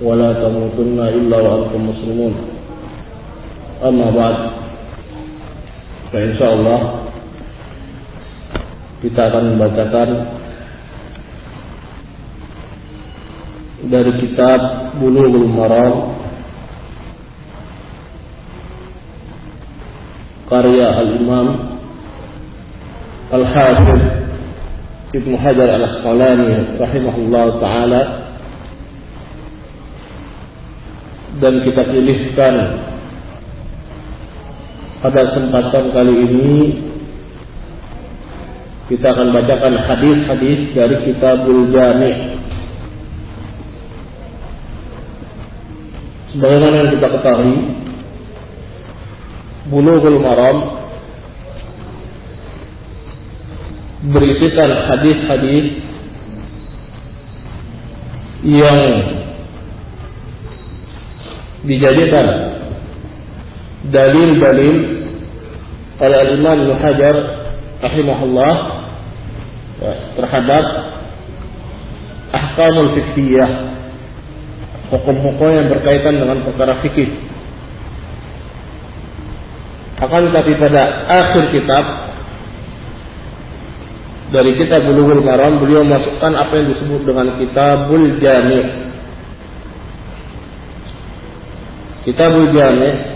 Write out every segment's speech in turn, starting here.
ولا تموتن إلا وأنتم مسلمون أما بعد فإنشاءالله kita akan membacakan dari kitab Bulughul Maram karya Al-Imam Al-Hafidz Ibnu Hajar Al-Asqalani rahimahullah ta'ala, dan kita pilihkan pada kesempatan kali ini kita akan bacakan hadis-hadis dari Kitabul Jami'. Sebagaimana yang kita ketahui, Bulughul Maram berisikan hadis-hadis yang dijadikan dalil-dalil oleh Al-Imam Ibnu Hajar rahimahullah terhadap ahkamul fiqhiyah, hukum-hukum yang berkaitan dengan perkara fikih. Akan tetapi pada akhir kitab dari kitab Bulughul Maram, beliau masukkan apa yang disebut dengan Kitabul Jami'. Kitabul Jami'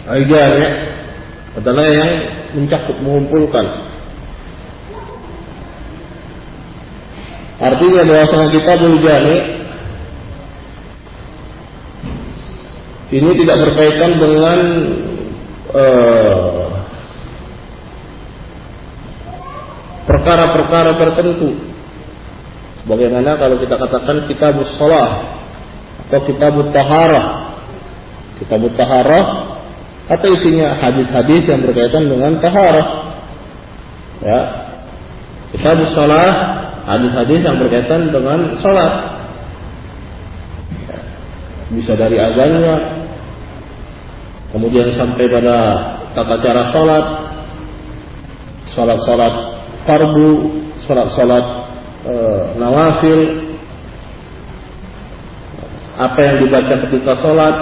Al-Jami' adalah yang mencakup, mengumpulkan. Artinya bahwasanya Kitabul Jami' ini tidak berkaitan dengan perkara-perkara tertentu. Bagaimana kalau kita katakan Kitabus Shalah atau Kitabut Taharah. Kitabut Taharah atau isinya hadis-hadis yang berkaitan dengan taharah. Ya. Kitabus Shalah, hadis-hadis yang berkaitan dengan salat. Ya. Bisa dari azannya, kemudian sampai pada tata cara salat, salat-salat fardu, salat-salat nawafil, apa yang dibaca ketika salat,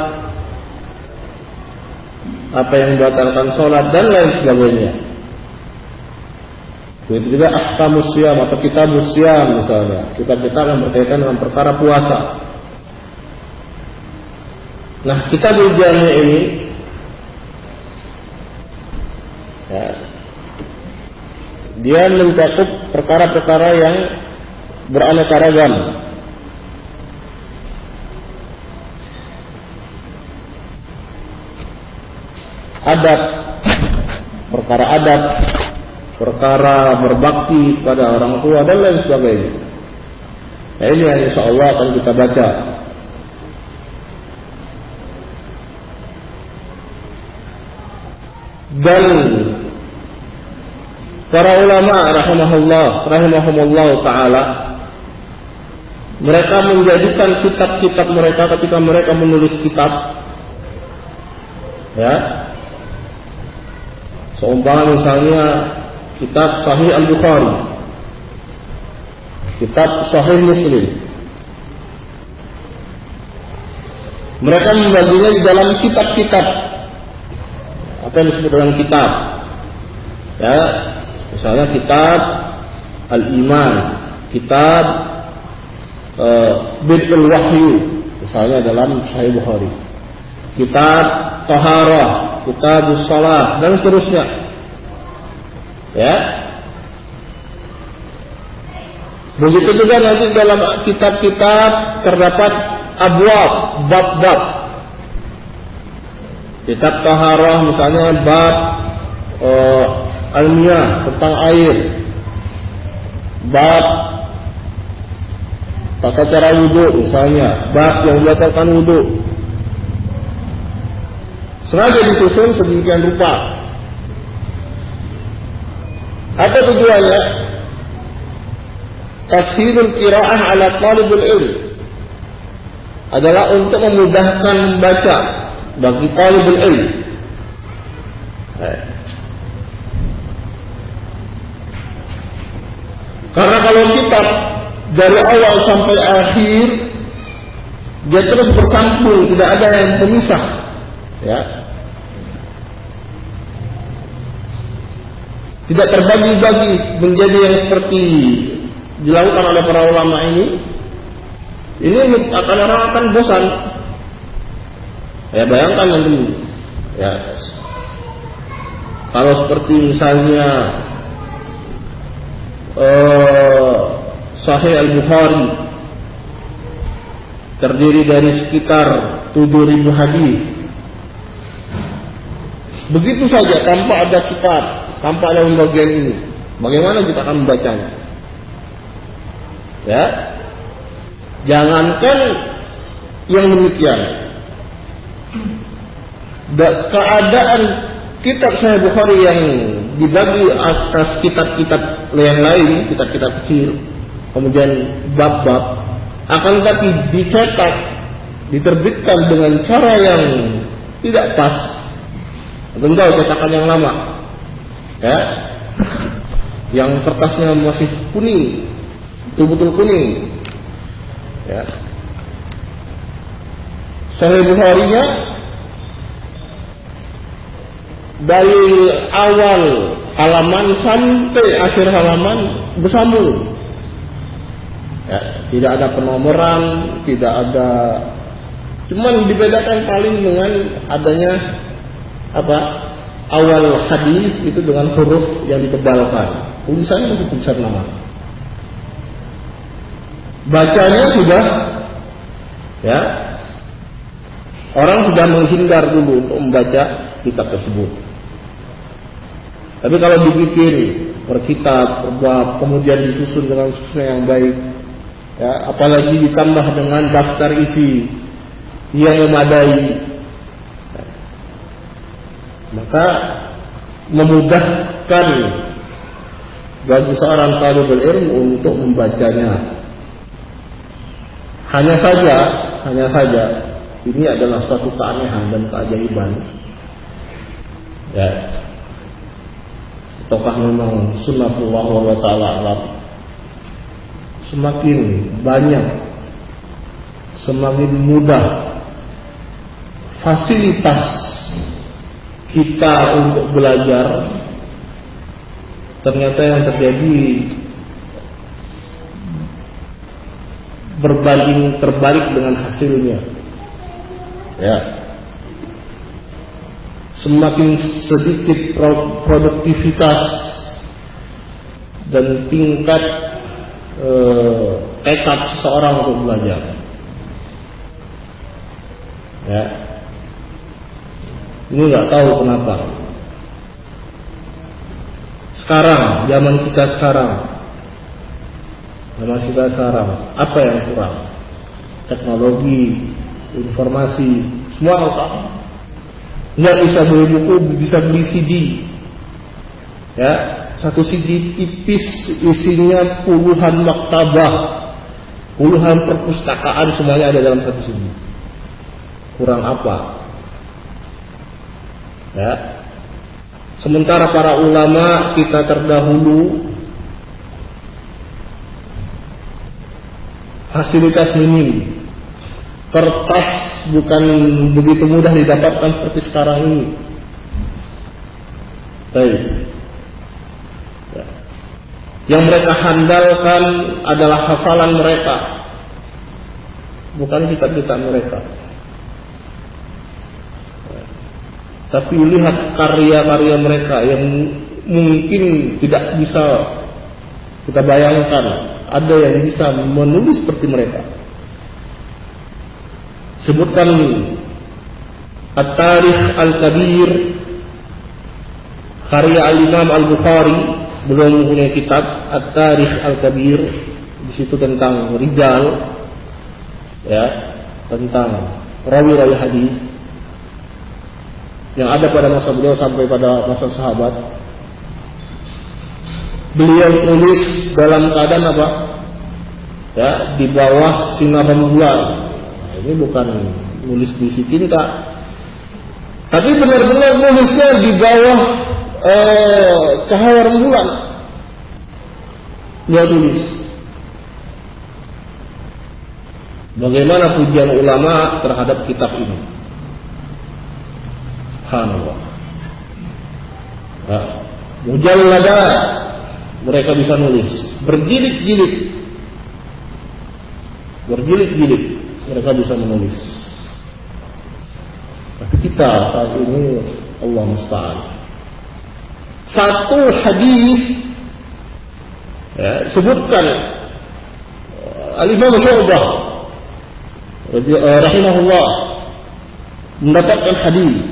apa yang membatalkan salat, dan lain sebagainya. Begitu juga ahkamus siyam atau kitabus siyam misalnya, kitab-kitab yang berkaitan dengan perkara puasa. Nah, Kitabul Jami' ini ya, dia mencakup perkara-perkara yang beraneka ragam. Adab, perkara adab, perkara berbakti pada orang tua, dan lain sebagainya. Nah, ini yang insyaallah akan kita baca. Dan para ulama rahimahumullah ta'ala, mereka menjadikan kitab-kitab mereka ketika mereka menulis kitab, ya, seumpama misalnya kitab Sahih Al-Bukhari, kitab Sahih Muslim, mereka membaginya di dalam kitab-kitab. Apa yang disebut dengan kitab? Ya, misalnya kitab Al-Iman, kitab Bid'ul Wahyu, misalnya dalam Sahih Bukhari, kitab Taharah, kitab Shalah, dan seterusnya. Ya. Begitu juga nanti dalam kitab-kitab terdapat abwab, bab-bab. Kitab Taharah misalnya bab al-miyah, tentang air, bab tata cara wudu misalnya, bab yang membatalkan wudu. Sengaja disusun sedemikian rupa. Apa tujuannya? Tashilul qiraah ala talibul ilm, adalah untuk memudahkan membaca bagi talibul ilm. Karena kalau kitab dari awal sampai akhir dia terus bersambung, tidak ada yang pemisah, ya. Tidak terbagi-bagi menjadi yang seperti dilakukan oleh para ulama ini akan bosan. Ya bayangkan nanti, ya kalau seperti misalnya Sahih Al-Bukhari terdiri dari sekitar 7.000 hadis, begitu saja tanpa ada kitab, tanpa ada pembagian ini, bagaimana kita akan membacanya? Ya, jangankan yang demikian, keadaan kitab Sahih Bukhari yang dibagi atas kitab-kitab yang lain, kitab-kitab kecil, kemudian bab-bab, akan tetapi dicetak, diterbitkan dengan cara yang tidak pas. Tentu cetakan yang lama, ya, yang kertasnya masih kuning, betul-betul kuning, ya. Sahih Bukhari-nya dari awal halaman sampai akhir halaman bersambung, ya, tidak ada penomoran, tidak ada, cuman dibedakan paling dengan adanya awal hadis itu dengan huruf yang ditebalkan, tulisannya masih tulisan lama, bacanya sudah, ya, orang sudah menghindar dulu untuk membaca kitab tersebut. Tapi kalau dibikin per kitab, per bab, kemudian disusun dengan susunan yang baik, ya, apalagi ditambah dengan daftar isi yang memadai, maka memudahkan bagi seorang talibul ilm untuk membacanya. Hanya saja ini adalah suatu keanehan dan keajaiban, ya. Ataukah memang sunnatullah wa ta'ala alam, semakin banyak, semakin mudah fasilitas kita untuk belajar, ternyata yang terjadi berbanding terbalik dengan hasilnya, ya. Semakin sedikit produktivitas dan tingkat tekad seseorang untuk belajar, ya. Ini nggak tahu kenapa. Sekarang, zaman kita sekarang, apa yang kurang? Teknologi, informasi, semua lengkap. Nggak bisa beli buku, bisa beli CD, ya. Satu CD tipis isinya puluhan maktabah, puluhan perpustakaan, semuanya ada dalam satu CD. Kurang apa? Ya. Sementara para ulama kita terdahulu fasilitas minim, kertas bukan begitu mudah didapatkan seperti sekarang ini. Baik. Ya. Yang mereka handalkan adalah hafalan mereka, bukan kitab-kitab mereka. Tapi lihat karya-karya mereka yang mungkin tidak bisa kita bayangkan ada yang bisa menulis seperti mereka. Sebutkan At-Tarikh Al-Kabir karya Al-Imam Al-Bukhari, belum mempunyai kitab At-Tarikh Al-Kabir. Di situ tentang rijal, ya, tentang rawi-rawi hadis yang ada pada masa beliau sampai pada masa sahabat. Beliau tulis dalam keadaan apa? Ya, di bawah sinar rembulan. Nah, ini bukan nulis puisi cinta, tapi benar-benar nulisnya di bawah cahaya rembulan. dia tulis. Bagaimana pujian ulama terhadap kitab ini? Subhanallah. Mujalladat mereka bisa nulis, berjilid-jilid mereka bisa menulis. Tapi kita saat ini Allah musta'an. Satu hadis sebutkan Al-Imam Syu'bah rahimahullah mendapatkan hadis,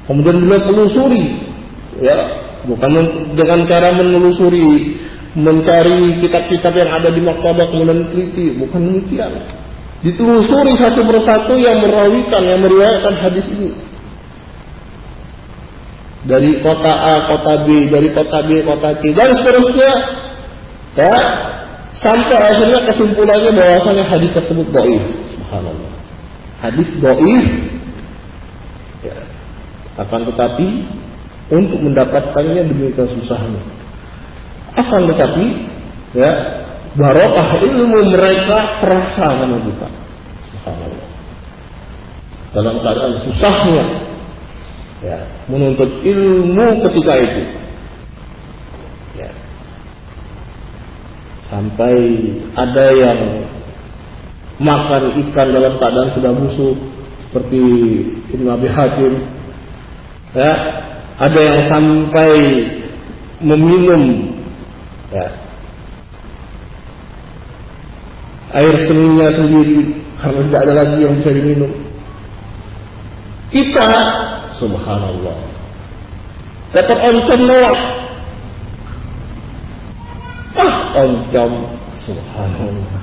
kemudian beliau telusuri, bukan dengan cara menelusuri mencari kitab-kitab yang ada di maktabah kemudian teliti, bukan demikian. Ditelusuri satu persatu yang meriwayatkan hadis ini dari kota A, kota B, dari kota B, kota C, dan seterusnya, sampai akhirnya kesimpulannya bahwasanya hadis tersebut dhaif. Subhanallah, hadis dhaif. Akan tetapi untuk mendapatkannya demikian susahnya. Akan tetapi barokah ilmu mereka terasa sama kita. Subhanallah. Dalam keadaan susahnya menuntut ilmu ketika itu, sampai ada yang makan ikan dalam keadaan sudah busuk seperti Ibnu Abi Hatim. Ada yang sampai meminum air seninya sendiri karena tidak ada lagi yang bisa diminum. Kita, subhanallah, dapat oncom Noah. Oncom, subhanallah.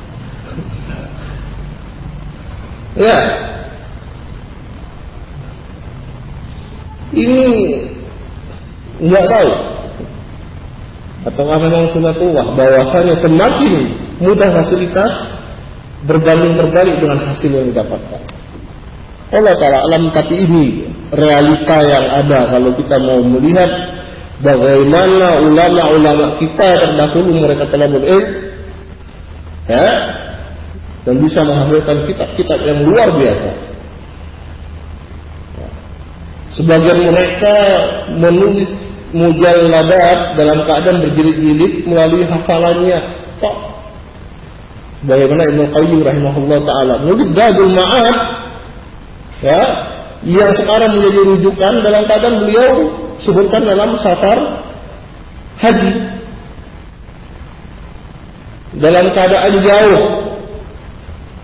Ini nggak tahu ataukah memang sunatullah bahwasanya semakin mudah fasilitas berbanding terbalik dengan hasil yang didapatkan. Allah Ta'ala alam, tapi ini realita yang ada kalau kita mau melihat bagaimana ulama-ulama kita terdahulu mereka telah berilmu dan bisa menghasilkan kitab-kitab yang luar biasa. Sebagian mereka menulis mujalladat dalam keadaan berjilid-jilid melalui hafalannya. Bagaimana Ibnu Qayyim rahimahullah ta'ala menulis Zadul Ma'ad yang sekarang menjadi rujukan dalam keadaan beliau sebutkan dalam safar haji, dalam keadaan jauh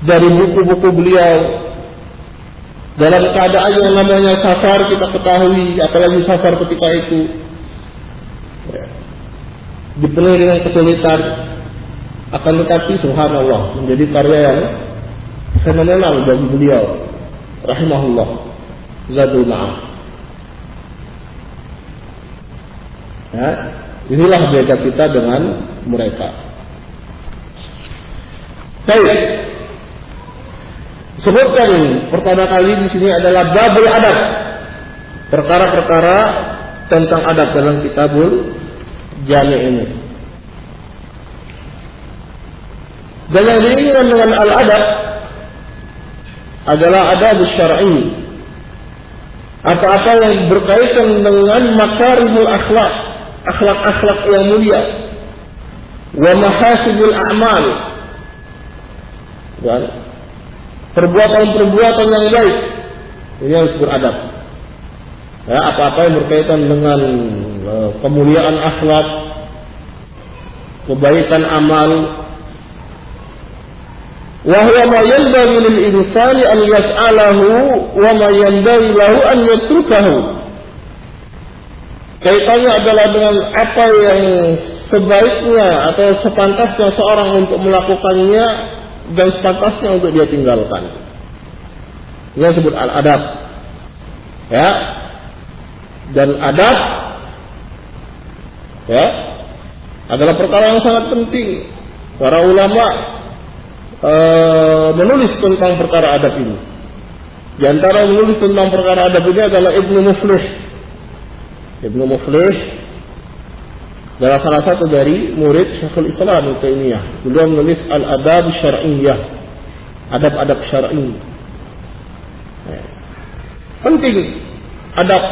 dari buku-buku beliau, dalam keadaan yang namanya safar kita ketahui, apalagi safar ketika itu dipenuhi dengan kesulitan. Akan tetapi subhanallah menjadi karya yang fenomenal bagi beliau rahimahullah, Zadul Ma'ad. Inilah beda kita dengan mereka. Baik. Sebutkan pertama kali di sini adalah babul adab, perkara-perkara tentang adab dalam kitabul Jami' ini. Dan yang diinginkan dengan al-adab adalah adab syar'i, apa-apa yang berkaitan dengan makarimul akhlak, akhlak-akhlak yang mulia, wa mahasinul a'mal, dan perbuatan-perbuatan yang baik. Ini yang disebut adab. Apa-apa yang berkaitan dengan kemuliaan akhlak, kebaikan amal. Wa huwa ma yanbaghi lil insani an yaf'alahu wa ma yanbaghi lahu an yatrukahu. Kaitannya adalah dengan apa yang sebaiknya atau sepantasnya seorang untuk melakukannya dan sepantasnya untuk dia tinggalkan. Ini disebut al-adab. Dan adab adalah perkara yang sangat penting. Para ulama menulis tentang perkara adab ini. Di antara menulis tentang perkara adab ini adalah Ibnu Muflih. Ibnu Muflih adalah salah satu dari murid Syekhul Islam Ibnu Taimiyah. Beliau menulis Al-Adab Syar'iyyah, adab-adab syar'i. Penting adab.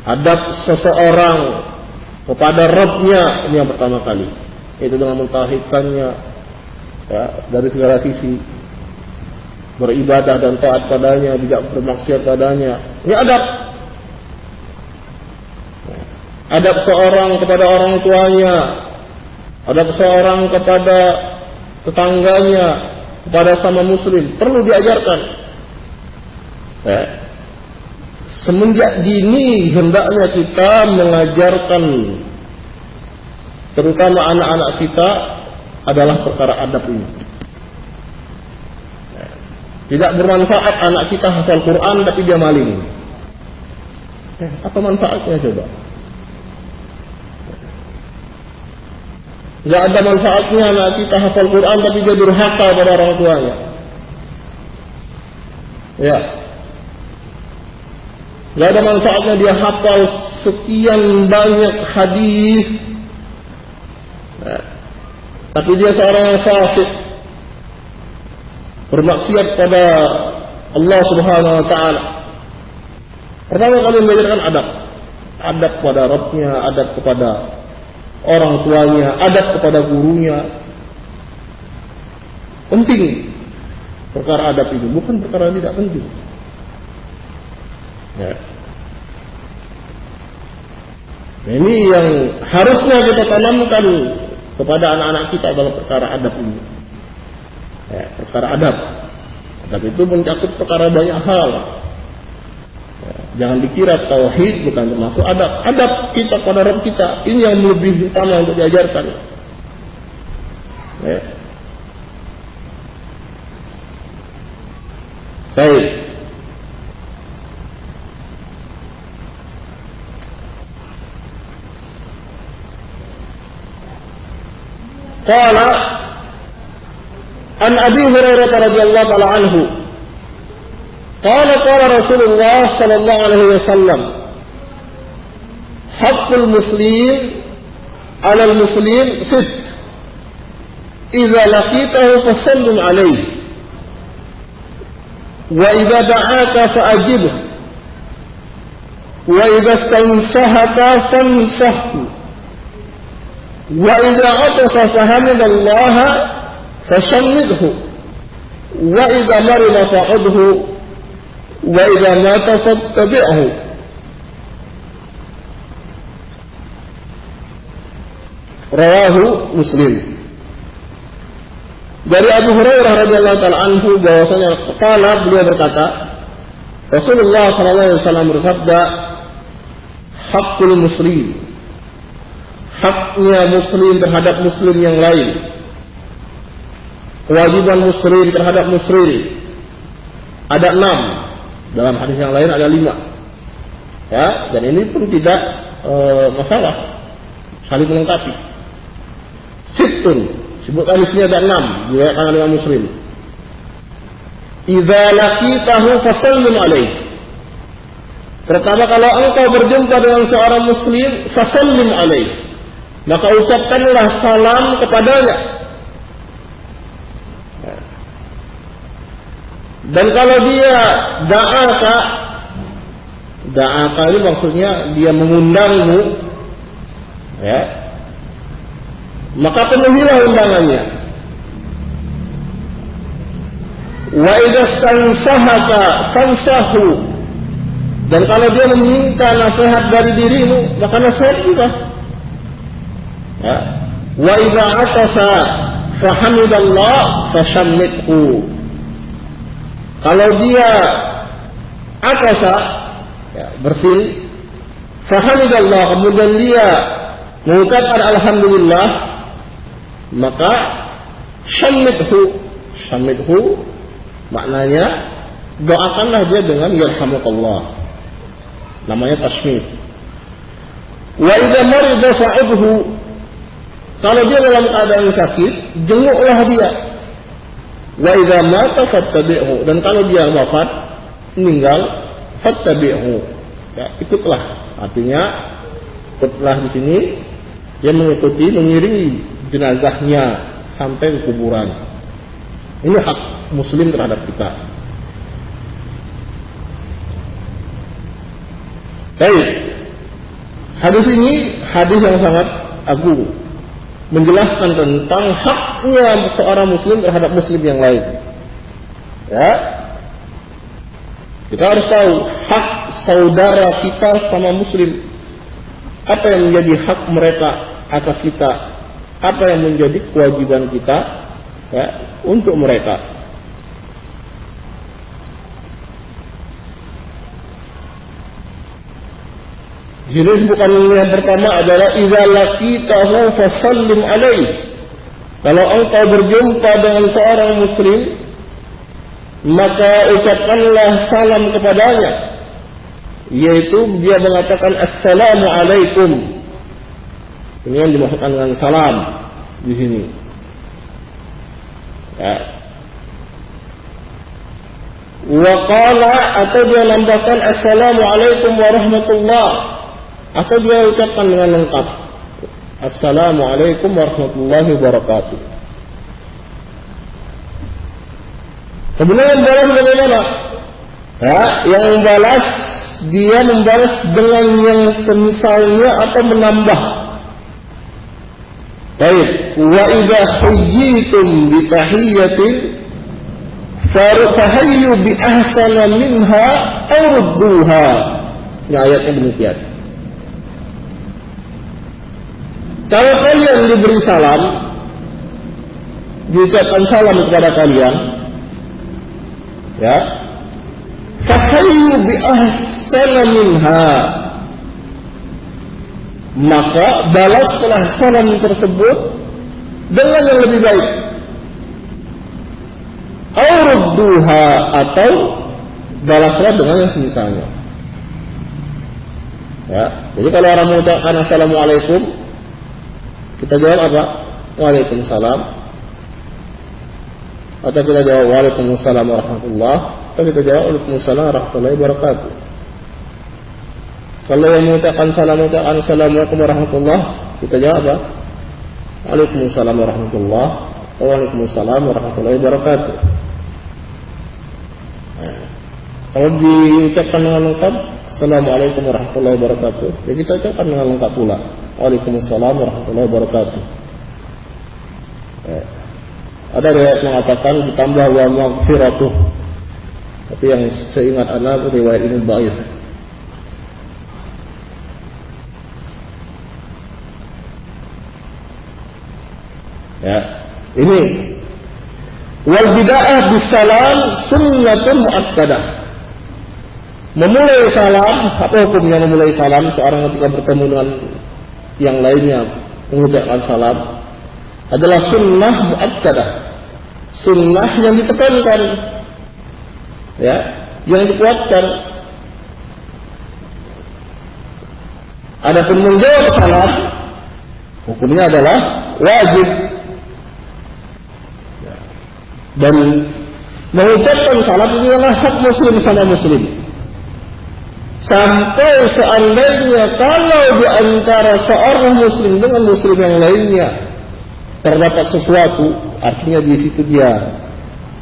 Adab seseorang kepada Rabb-nya, ini yang pertama kali. Itu dengan mentauhidkannya ya, dari segala sisi, beribadah dan taat padanya, tidak bermaksiat padanya. Ini adab. Adab seorang kepada orang tuanya, adab seorang kepada tetangganya, kepada sama muslim, perlu diajarkan. Ya. Semenjak dini hendaknya kita mengajarkan, terutama anak-anak kita, adalah perkara adab ini. Ya. Tidak bermanfaat anak kita hafal Quran tapi dia maling. Ya, apa manfaatnya coba? Tidak ada manfaatnya anak kita hafal Quran tapi dia durhaka pada orang tuanya. Ya. Tidak ada manfaatnya dia hafal sekian banyak hadis, ya, tapi dia seorang yang fasik, bermaksiat pada Allah Subhanahu Wa Taala. Pertama kali mengajarkan adab, adab kepada Rabb-nya, adab kepada orang tuanya, adab kepada gurunya. Penting perkara adab ini, bukan perkara yang tidak penting. Ya. Ini yang harusnya kita tanamkan kepada anak-anak kita adalah perkara adab ini. Ya, perkara adab. Adab itu mencakup perkara banyak hal. Ya, jangan dikira tauhid bukan termasuk adab. Adab kita kepada Rabb kita ini yang lebih utama untuk diajarkan. Ya. Baik. قال عن أبي هريرة رضي الله تعالى عنه قال رسول الله صلى الله عليه وسلم حق المسلم على المسلم 6 إذا لقيته فسلم عليه وإذا دعاك فأجبه وإذا استنصحك فانصحه وإذا عطس فحمد الله فشمته وإذا مرض فعده وإذا مات فاتبعه. Rawahu Muslim. Dari Abu Hurairah radhiyallahu taala anhu bahwasanya beliau berkata, Rasulullah sallallahu alaihi wasallam bersabda, haqqul muslim, haknya muslim terhadap muslim yang lain, kewajiban muslim terhadap muslim ada 6, dalam hadis yang lain ada 5 ya, dan ini pun tidak masalah, saling melengkapi. Sittun, sebutkan di sini ada 6 diriwayatkan oleh Imam Muslim. Idza laqitahu fasallim alaihi, pertama kalau engkau berjumpa dengan seorang muslim, fasallim alaihi, maka ucapkanlah salam kepadanya. Dan kalau dia da'aka ini maksudnya dia mengundangmu, ya, maka penuhilah undangannya. Wa idza stansahaka fansahu, dan kalau dia meminta nasihat dari dirimu, maka nasihat juga. Ya. Wa idza atasa fahamidallah fashammithu, kalau dia atasa, ya, bersin, fahamidallah, kemudian dia mengucapkan alhamdulillah, maka shammithu maknanya doakanlah dia dengan yarhamukallah, namanya tasmid. Wa idza marida fa'udhu, kalau dia dalam keadaan sakit, jenguklah dia. Wa idza mata fattabi'hu, dan kalau dia wafat, meninggal, fattabi'hu, ya, ikutlah. Artinya ikutlah di sini, dia mengikuti, mengiringi jenazahnya sampai ke kuburan. Ini hak muslim terhadap kita. Baik, hadis ini hadis yang sangat agung, menjelaskan tentang haknya seorang muslim terhadap muslim yang lain. Ya, kita harus tahu hak saudara kita sama muslim, apa yang menjadi hak mereka atas kita, apa yang menjadi kewajiban kita ya, untuk mereka. Di sini disebutkan yang pertama adalah idza laqitahu fasallim alaihi. Kalau engkau berjumpa dengan seorang muslim, maka ucapkanlah salam kepadanya, yaitu dia mengatakan assalamu alaikum. Ini yang dimaksudkan dengan salam di sini. Ya. Wa qala, atau dia nambahkan assalamu alaikum warahmatullah, atau dia ucapkan dengan lengkap assalamu alaikum warahmatullahi wabarakatuh. Kemudian yang balas bagaimana? Ya, yang membalas dia membalas dengan yang semisalnya atau menambah. Baik, wa idza huyyitum bi tahiyyatin fahayyu bi ahsana minha aw rudduha. Ini ayatnya demikian. Kalau kalian diberi salam, diucapkan salam kepada kalian, ya, fahayyu bi ahsana minha, maka balaslah salam tersebut dengan yang lebih baik. Aw rudduha, atau balaslah dengan yang semisalnya. Ya, jadi kalau orang mengucapkan assalamualaikum, kita jawab apa? Waalaikumsalam. Atau kita jawab waalaikumsalam warahmatullah, atau kita jawab waalaikumsalam warahmatullahi wabarakatuh. Kalau yang mengucapkan salam, mengucapkan assalamualaikum warahmatullah, kita jawab apa? Waalaikumsalam warahmatullah, atau waalaikumsalam warahmatullahi wabarakatuh. Nah, kalau diucapkan dengan lengkap assalamualaikum warahmatullahi wabarakatuh, ya kita ucapkan dengan lengkap pula waalaikumsalam warahmatullahi wabarakatuh. Ada riwayat mengatakan ditambah wa maghfiratuh, tapi yang seingat ana riwayat ini dhaif. Ya, ini wal bid'ah bisalam sunnatun muakkadah. Memulai salam, apa hukumnya memulai salam? Seorang ketika bertemu dengan yang lainnya mengucapkan salam adalah sunnah muakkadah, sunnah yang ditekankan, ya, yang dikuatkan. Adapun menjawab salam, hukumnya adalah wajib. Dan mengucapkan salam ini adalah hak muslim sama muslim. Sampai seandainya kalau di antara seorang muslim dengan muslim yang lainnya terdapat sesuatu, artinya di situ dia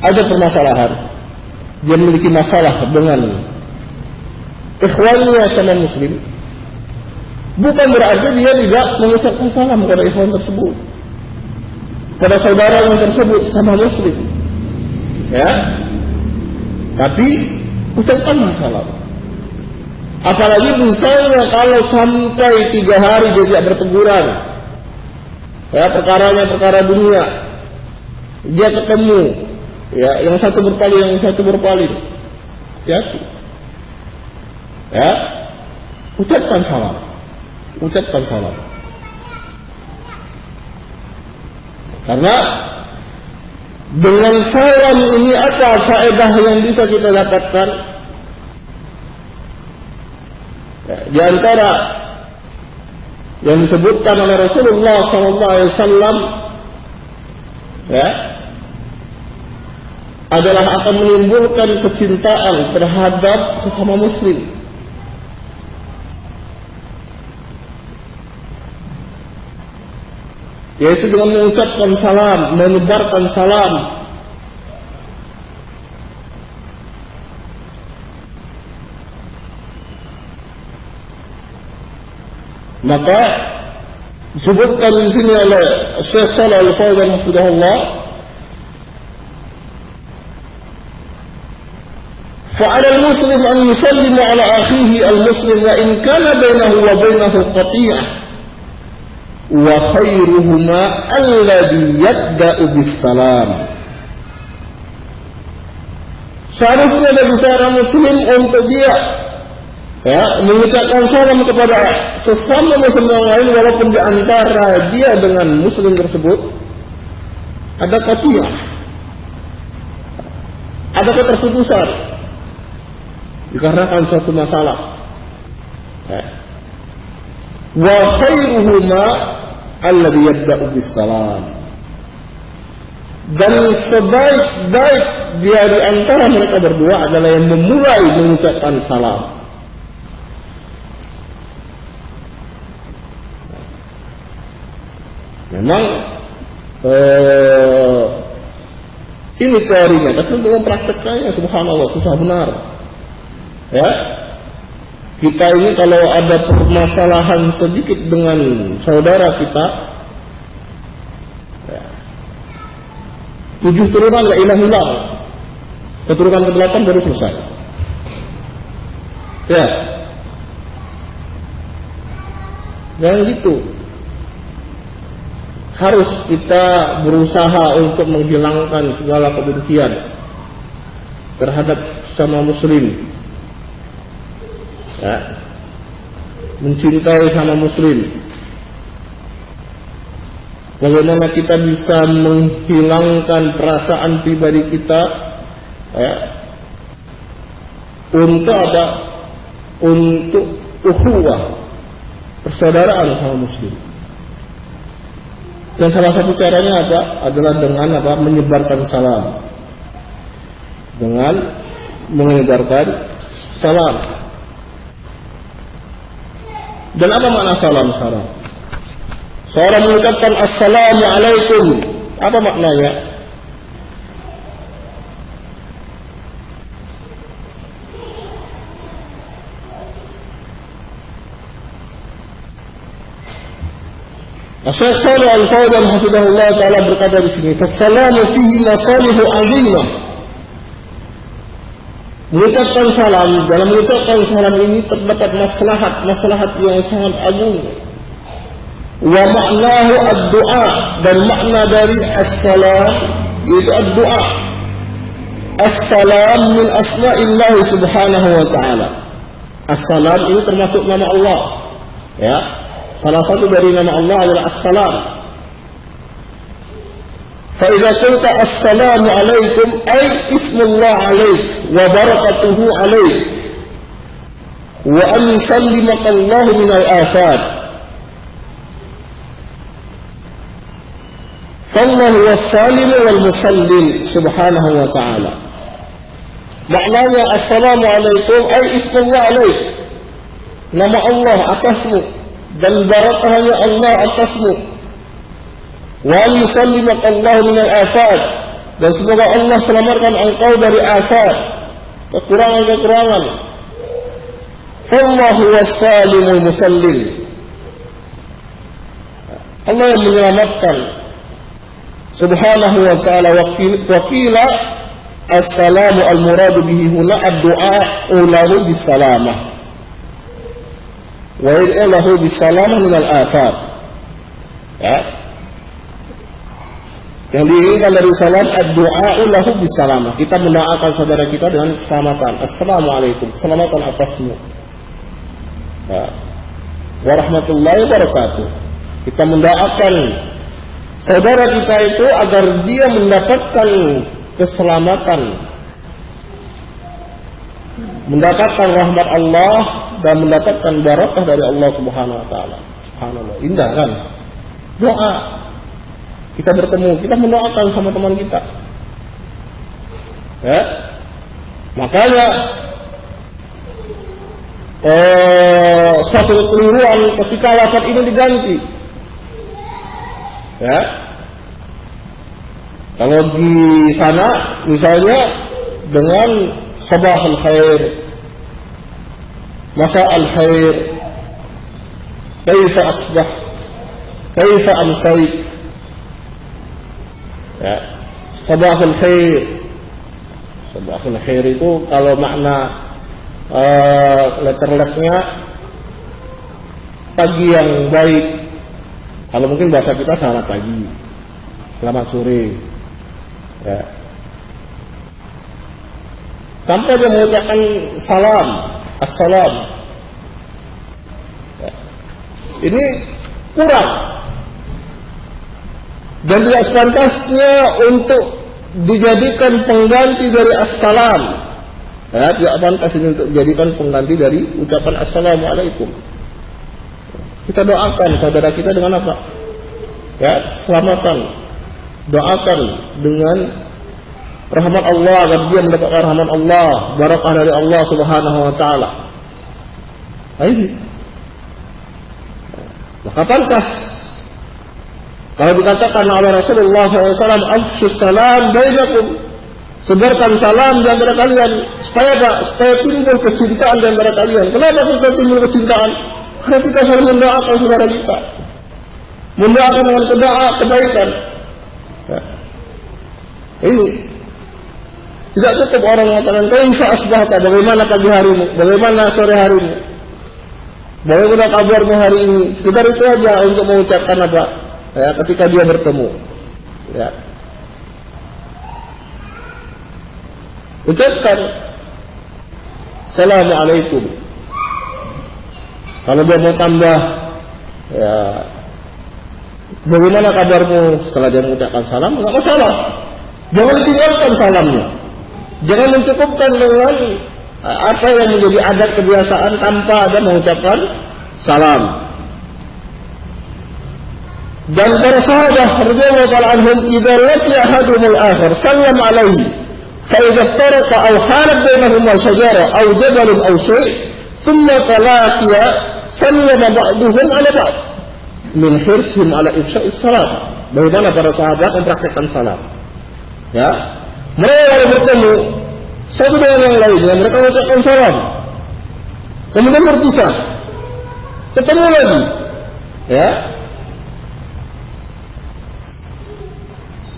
ada permasalahan, dia memiliki masalah dengan ikhwannya sama muslim, bukan berarti dia tidak mengucapkan salam kepada ikhwan tersebut, pada saudara yang tersebut sama muslim, ya, tapi ucapkan salam. Apalagi misalnya kalau sampai 3 hari dia tidak berteguran, ya, perkaranya perkara dunia, dia ketemu, ya, yang satu berpaling, yang satu berpaling, hati-hati, ya, ucapkan salam, ucapkan salam, karena dengan salam ini apa faedah yang bisa kita dapatkan? Di antara yang disebutkan oleh Rasulullah SAW, ya, adalah akan menimbulkan kecintaan terhadap sesama muslim. yaitu dengan mengucapkan salam, menyebarkan salam. Maka disebutkan di sini oleh Syekh Shalih Al-Fauzan hafizahullah, فعلى المسلم أن يسلم على أخيه المسلم وإن كان بينه وبينه قطيعة وخيرهما الذي يبدأ بالسلام. Seharusnya bagi seorang muslim untuk dia mengucapkan salam kepada sesama muslim yang lain, walaupun di antara dia dengan muslim tersebut ada qatiyah, ada keterputusan dikarenakan suatu masalah. Wa khairuhuma alladhi yabda'u bis-salam. Dan sebaik-baik dia di antara mereka berdua adalah yang memulai mengucapkan salam. Memang ini teorinya, tapi untuk mempraktekkannya subhanallah susah benar. Ya, kita ini kalau ada permasalahan sedikit dengan saudara kita, 7 turunan la ilaha illallah, keturunan ke-8 baru selesai. Ya, jangan gitu. Harus kita berusaha untuk menghilangkan segala kebencian terhadap sesama muslim. Ya, mencintai sama muslim. Bagaimana kita bisa menghilangkan perasaan pribadi kita, ya, untuk apa? Untuk ukhuwah, persaudaraan sama muslim. Dan salah satu caranya apa? Adalah dengan apa? Menyebarkan salam. Dengan menyebarkan salam. Dan apa makna salam sekarang? Seorang mengucapkan assalamualaikum, apa maknanya? Syekh Shalih Al-Fauzan hafizahullah taala berkata di sini, "Fassalamu fihi masalihu 'azimah." Mengucapkan salam, dalam mengucapkan salam ini terdapat maslahat yang sangat agung. Wa ma'nahu ad-du'a, dan makna dari as-salam yaitu ad-du'a. As-salam min asma'illah subhanahu wa ta'ala. As-salam ini termasuk nama Allah. Ya, salah satu dari nama Allah adalah as-salam. Fa idza qulta assalamu alaikum ay ismullah alaik wa barakatuhu alaik wa an yusallimaka Allah min al-afat. Fallahu was-salim wal musallim subhanahu wa ta'ala. Maknanya assalamu alaikum ay ismullah alaik, nama Allah atasmu dan barakahnya Allah atasmu. Wa yusallimak Allah minal afat, dan semoga Allah selamatkan engkau dari afat, kekurangan-kekurangan. Allahu was-salimul musallim, Allah yang menyelamatkan subhanahu wa ta'ala. Wakila as-salamu al-muradu bihi huna ad-du'a lahu bis-salamah wa lahu bis-salamah minal afat. Ya, yang diinginkan dari salam ad-du'a lahu bis-salamah, kita mendoakan saudara kita dengan keselamatan. Assalamualaikum, keselamatan atasmu. Ya, warahmatullahi wabarakatuh. Kita mendoakan saudara kita itu agar dia mendapatkan keselamatan, mendapatkan rahmat Allah dan mendapatkan barakah dari Allah Subhanahu wa taala. Subhanallah, indah kan? Doa. Kita bertemu, kita mendoakan sama teman kita. Ya. Makanya suatu kekeliruan ketika lafaz ini diganti. Ya. Kalau di sana misalnya dengan sabahul khair, masa'al khair, kaifa asbah, kaifa amsayt. Ya. Sabahul khair. Sabahul khair itu kalau makna letter-letternya pagi yang baik. Kalau mungkin bahasa kita selamat pagi, selamat sore. Ya. Tanpa dia mengucapkan salam, assalam. Ya. Ini kurang. Dan tidak sepantasnya untuk dijadikan pengganti dari assalam. Ya, tidak pantas ini untuk dijadikan pengganti dari ucapan assalamualaikum. Kita doakan saudara kita dengan apa? Ya, selamatan. Doakan dengan rahmat Allah agar dia mendapatkan rahmat Allah, barakah dari Allah Subhanahu wa taala. Ini. Maka pantas kalau dikatakan oleh Rasulullah SAW, afshus salam bainakum, sebarkan salam di antara kalian, supaya apa? Supaya timbul kecintaan di antara kalian. Kenapa kita timbul kecintaan? Karena kita selalu mendoakan saudara kita, mendoakan dengan kebaikan. Ya. Ini tidak cukup orang mengatakan kaifa asbahta, bagaimana pagi harimu, bagaimana sore harimu, bagaimana kabarmu hari ini. Sekedar itu aja untuk mengucapkan apa? Ya, ketika dia bertemu. Ya. Ucapkan Assalamualaikum. Kalau dia mau tambah, ya, bagaimana kabarmu, setelah dia mengucapkan salam, enggak masalah. Jangan tinggalkan salamnya. Jangan mencukupkan dengan apa yang menjadi adat kebiasaan tanpa ada mengucapkan salam. Dan para sahabat radhiyallahu ta'ala anhum idza laqiya ahaduhum al-akhar sallam alaihi fa idza iftaraqa aw halat bainahuma shajara aw jabalun aw shay' thumma talaqiya sallama ba'duhum ala ba'd min hirsihim ala ifsha'is salam. Bagaimana para sahabat mempraktikkan salam? Ya, mereka kalau bertemu satu dengan yang lainnya, mereka mengucapkan salam, kemudian berpisah, ketemu lagi, ya,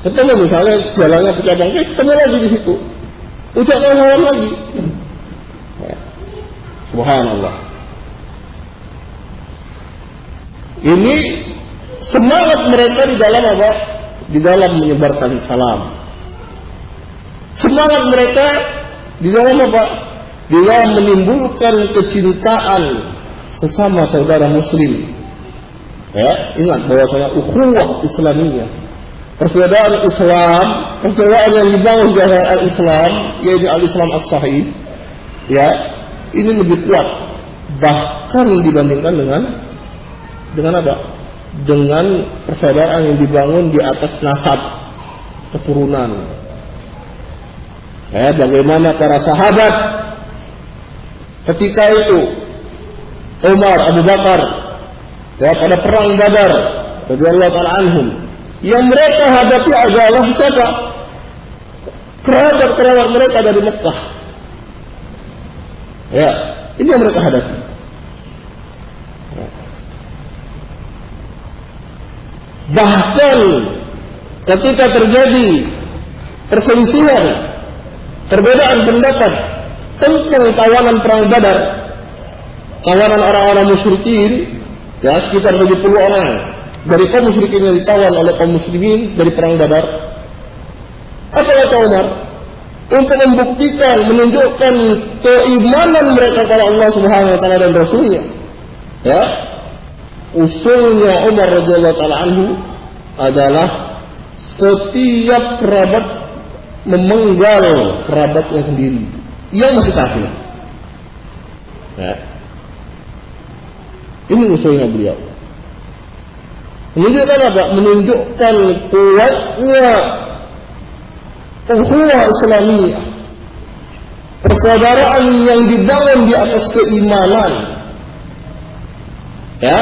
ketemu misalnya jalannya pecah bangkai, ketemu lagi di situ, ucapkan salam lagi. Ya. Subhanallah. Ini semangat mereka di dalam apa? Di dalam menyebarkan salam. Semangat mereka di dalam apa? Di dalam menimbulkan kecintaan sesama saudara muslim. Ya, ingat bahwasanya ukhuwah Islamiyah, persaudaraan Islam, persaudaraan yang dibangun dari al-Islam, yaitu al-Islam as-sahih, ya, ini lebih kuat bahkan dibandingkan dengan apa? Dengan persaudaraan yang dibangun di atas nasab keturunan. Ya, bagaimana para sahabat ketika itu Umar, Abu Bakar, ya, pada perang Badar radhiyallahu ta'ala anhum, yang mereka hadapi adalah siapa? Kerabat mereka dari Mekah. Ya, ini yang mereka hadapi. Ya. Bahkan ketika terjadi perselisihan, perbedaan pendapat tentang tawanan perang Badar, tawanan orang-orang musyrikin, ya, sekitar 70 orang dari kaum musyrikin yang ditawan oleh kaum muslimin dari perang Badar. Apa kata Umar? Untuk membuktikan, menunjukkan keimanan mereka kepada Allah Subhanahu wa taala dan Rasulnya. Ya. Usulnya Umar radhiyallahu taala anhu adalah setiap kerabat memenggal kerabatnya sendiri yang masih kafir. Ya. Ini usulnya beliau. Menunjukkan apa? Menunjukkan kuatnya ukhuwah Islamiyah, persaudaraan yang dibangun di atas keimanan, ya,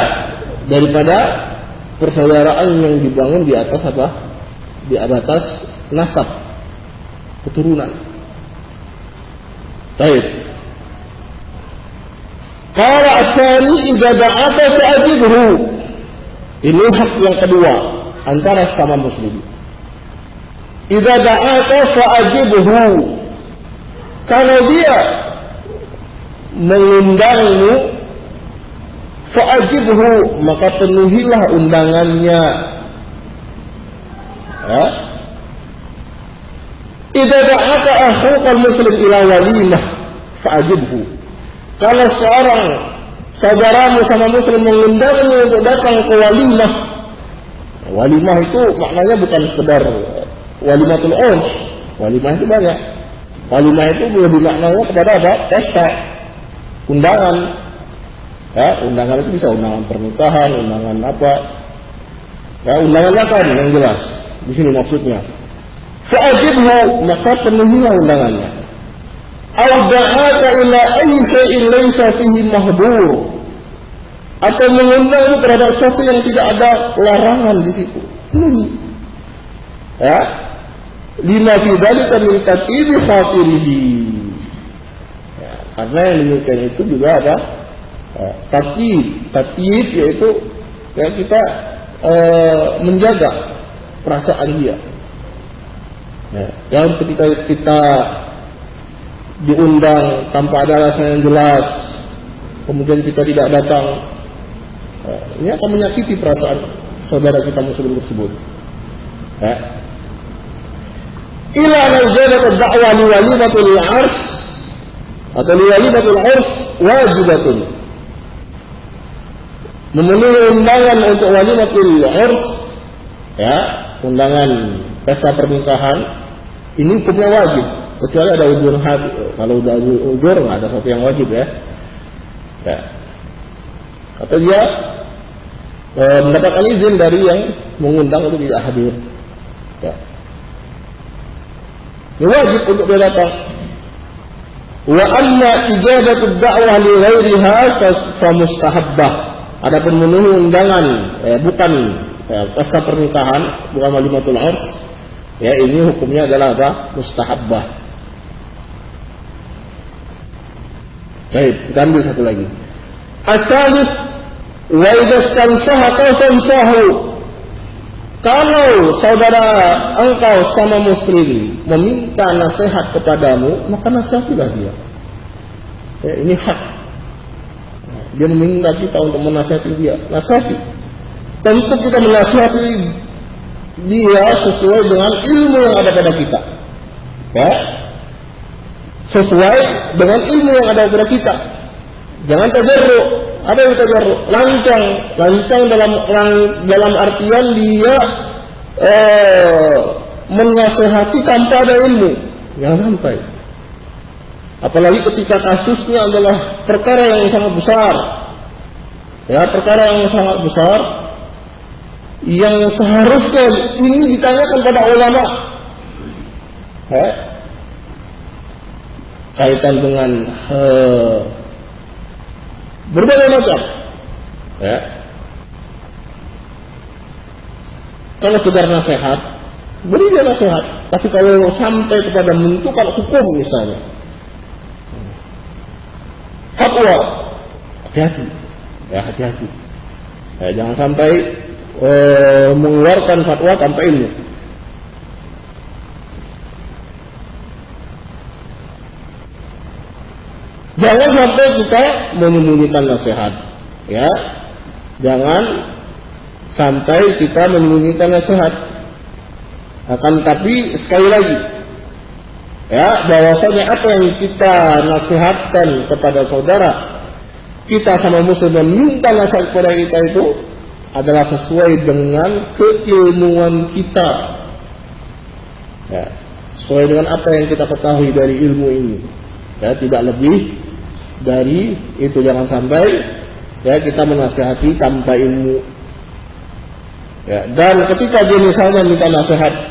daripada persaudaraan yang dibangun di atas apa? Di atas nasab, keturunan. Baik. Qala asani idza da'aka fa'ajibhu. Ini hak yang kedua antara sama muslim. Idza da'aka fa'ajibhu. Kalau dia mengundangmu, fa'ajibhu, maka penuhilah undangannya. Ya. Idza da'aka akhuka muslim ila walimah fa'ajibhu. Kalau seorang saudaramu sama muslim mengundangmu untuk datang ke walimah. Walimah itu maknanya bukan sekedar walimatul uns. Walimah itu banyak. Walimah itu lebih maknanya kepada apa? Pesta, undangan. Ya, undangan itu bisa undangan pernikahan, undangan apa? Ya, undangan makan yang jelas. Di sini maksudnya. Fa'ajibhu, maka penuhilah undangannya. Au da'aka ila ayyi shay'in laysa fihi mahdur. Atau mengundang terhadap sesuatu yang tidak ada larangan di situ. Ya. Lima fi dzalika min tatibi khatirihi. Ya, karena yang demikian itu juga ada tatib yaitu ya kita menjaga perasaan dia. Ya, yang ketika kita diundang tanpa ada alasan yang jelas, kemudian kita tidak datang, ini akan menyakiti perasaan saudara kita muslim tersebut. Ya. Ila al-jabat ad-da'wa li walimatil 'ars atau li walimatil 'ars wajibatun. Memenuhi undangan untuk walimatil 'ars, ya, undangan pesta pernikahan, ini hukumnya wajib. Kecuali ada ujur hati. Kalau udah ujur nggak ada sesuatu yang wajib ya. Ya. Kata dia mendapatkan izin dari yang mengundang itu tidak hadir. Ya. Ini wajib untuk dia datang. Wa amma ijabatu ad-da'wah li ghairiha fa mustahabbah. Adapun memenuhi undangan bukan pesta pernikahan, bukan walimatul 'urs, ya ini hukumnya adalah apa? Mustahabbah. Baik, kita ambil satu lagi. As-salis wa idza stansahaka fansahu. Kalau saudara engkau sama muslim meminta nasihat kepadamu, maka nasihatilah dia. Ya, ini hak. Dia meminta kita untuk menasihati dia, nasihati. Tentu kita menasihati dia sesuai dengan ilmu yang ada pada kita. Ya. Sesuai dengan ilmu yang ada pada kita. Jangan tajarru. Apa yang tajarru? Lancang dalam artian dia menasihati tanpa ada ilmu. Jangan sampai. Apalagi ketika kasusnya adalah perkara yang sangat besar. Ya, perkara yang sangat besar yang seharusnya ini ditanyakan pada ulama. Ya. Kaitan dengan berbagai macam. Ya. Kalau sekedar nasihat, beri dia nasihat. Tapi kalau sampai kepada menentukan hukum misalnya, fatwa, hati-hati. Ya, hati-hati. Ya, jangan sampai mengeluarkan fatwa tanpa ilmu. Jangan sampai kita menyembunyikan nasihat, ya. Jangan sampai kita menyembunyikan nasihat. Akan tapi sekali lagi, ya, bahwasanya apa yang kita nasihatkan kepada saudara kita sama muslim dan minta nasihat kepada kita itu adalah sesuai dengan keilmuan kita, ya, sesuai dengan apa yang kita ketahui dari ilmu ini, ya, tidak lebih dari itu. Jangan sampai ya kita menasihati tanpa ilmu, ya. Dan ketika dia misalnya minta nasihat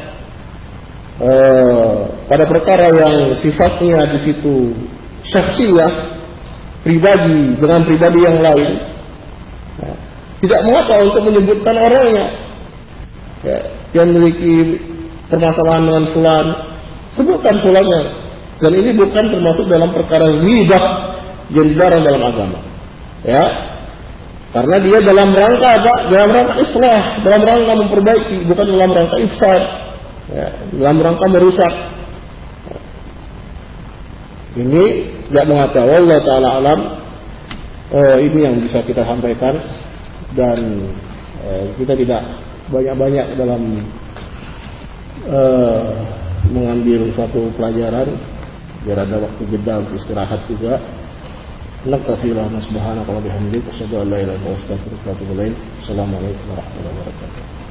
pada perkara yang sifatnya di situ syakhsiyah, pribadi dengan pribadi yang lain, ya, Tidak mengapa untuk menyebutkan orangnya. Ya, yang memiliki permasalahan dengan fulan, sebutkan fulannya. Dan ini bukan termasuk dalam perkara ghibah yang dilarang dalam agama. Ya. Karena dia dalam rangka apa? Dalam rangka islah, dalam rangka memperbaiki, bukan dalam rangka ifsad. Ya, dalam rangka merusak. Ini tidak mengapa. Wallahu taala alam. Ini yang bisa kita sampaikan, dan kita tidak banyak-banyak dalam mengambil suatu pelajaran, biar ada waktu jeda untuk istirahat juga. Naktafi lahna subhanaka wa bihamdika asyhadu an la ilaha illa anta astaghfiruka wa atubu ilaik. Assalamualaikum warahmatullahi wabarakatuh.